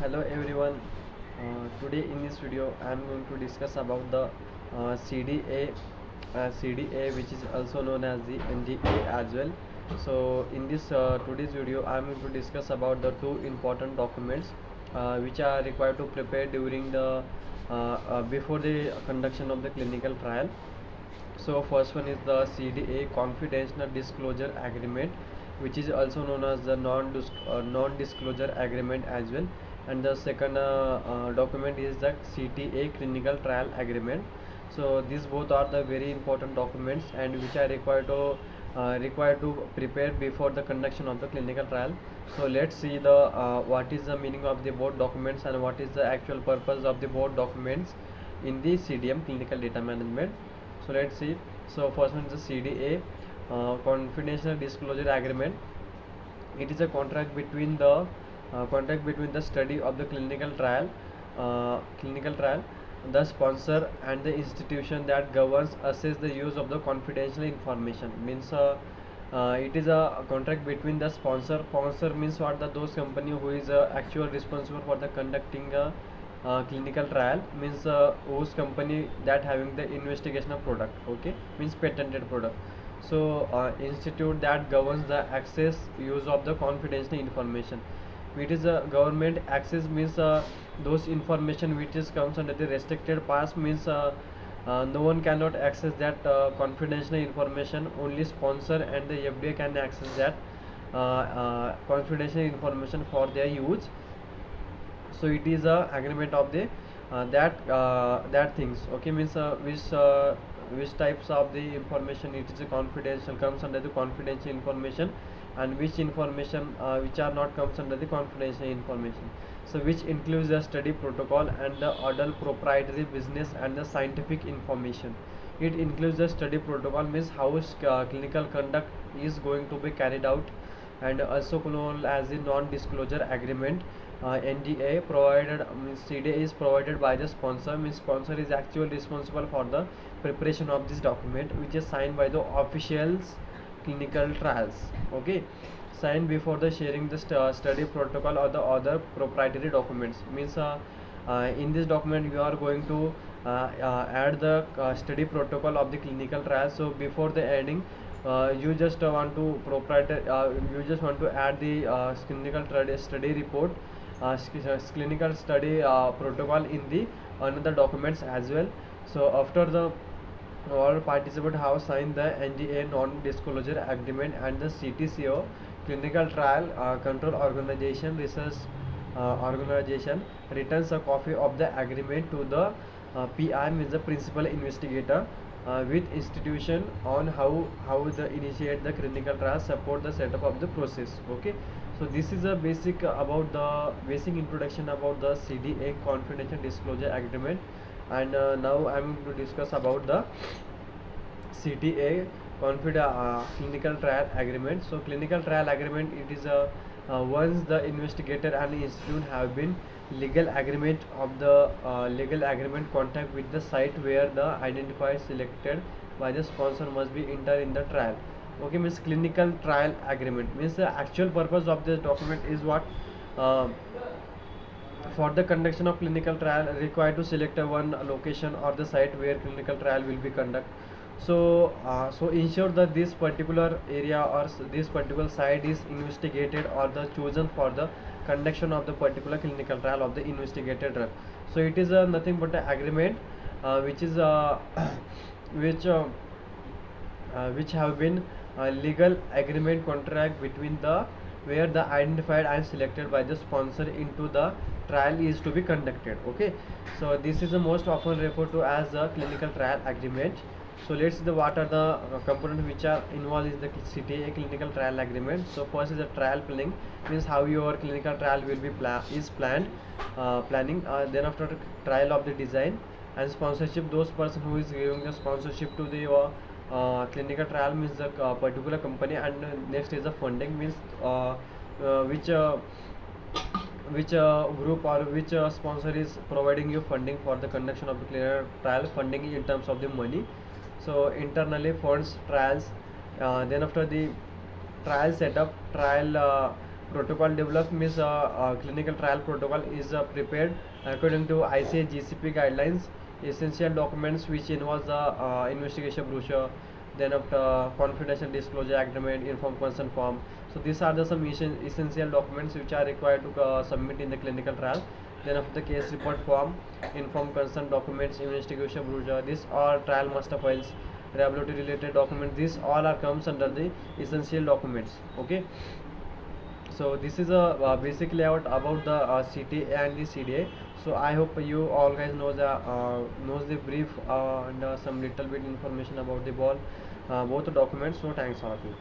Hello everyone. Today in this video I am going to discuss about the CDA, which is also known as the NDA as well. So in this today's video I am going to discuss about the two important documents which are required to prepare during the before the conduction of the clinical trial. So first one is the CDA, Confidential Disclosure Agreement, which is also known as the non-disclosure agreement as well. And the second document is the CTA, Clinical Trial Agreement. So these both are the very important documents and which are required to prepare before the conduction of the clinical trial. So let's see the what is the meaning of the both documents and what is the actual purpose of the both documents in the CDM, Clinical Data Management. So let's see. So first one is the CDA, Confidential Disclosure Agreement. It is a contract between the study of the clinical trial, the sponsor and the institution that governs assess the use of the confidential information. Means it is a contract between the sponsor means what, the those company who is actual responsible for the conducting clinical trial, means whose company that having the investigational product, okay, means patented product. So institute that governs the access use of the confidential information. It is a government access means those information which is comes under the restricted pass, means no one cannot access that confidential information. Only sponsor and the FDA can access that confidential information for their use. So it is a agreement of the that things, okay, means which types of the information it is a confidential comes under the confidential information, and which information which are not comes under the confidential information. So which includes the study protocol and the adult proprietary business and the scientific information. It includes the study protocol, means how clinical conduct is going to be carried out, and also known as the non-disclosure agreement, NDA provided, means CDA is provided by the sponsor, means sponsor is actually responsible for the preparation of this document, which is signed by the officials clinical trials, okay, signed before the sharing the study protocol or the other proprietary documents. Means in this document you are going to add the study protocol of the clinical trial. So before the adding, you just want to you just want to add the clinical study report, clinical study protocol in the another documents as well. So after the all participants have signed the NDA, non-disclosure agreement, and the CTCO, clinical trial control organization research organization returns a copy of the agreement to the PI, means the principal investigator, with institution on how the initiate the clinical trial, support the setup of the process, okay. So this is a basic about the basic introduction about the CDA, confidential disclosure agreement. And now I'm going to discuss about the CTA, clinical trial agreement. So clinical trial agreement, it is a once the investigator and the institute have been legal agreement of the legal agreement contact with the site where the identified selected by the sponsor must be entered in the trial, okay. Means clinical trial agreement means the actual purpose of this document is what, uh, for the conduction of clinical trial required to select a one location or the site where clinical trial will be conducted. So so ensure that this particular area or this particular site is investigated or the chosen for the conduction of the particular clinical trial of the investigated drug. So it is nothing but an agreement which is which have been legal agreement contract between the where the identified and selected by the sponsor into the trial is to be conducted, okay. So this is the most often referred to as the clinical trial agreement. So let's see the what are the components which are involved in the CTA, clinical trial agreement. So first is the trial planning, means how your clinical trial will be planned, planning, then after trial of the design, and sponsorship, those person who is giving the sponsorship to the clinical trial, means the particular company. And next is the funding, means which group or which sponsor is providing you funding for the conduction of the clinical trial. Funding in terms of the money. So internally funds trials, then after the trial setup, trial Protocol developed means clinical trial protocol is prepared according to ICH GCP guidelines. Essential documents which involves the investigation brochure, then after confidential disclosure agreement, informed consent form. So these are the some essential documents which are required to submit in the clinical trial. Then after the case report form, informed consent documents, investigation brochure. These are trial master files, reliability related documents. These all are comes under the essential documents. Okay. So this is a basic layout about the CTA and the CDA. So I hope you all guys knows the brief and some little bit information about the both the documents. So thanks all of you.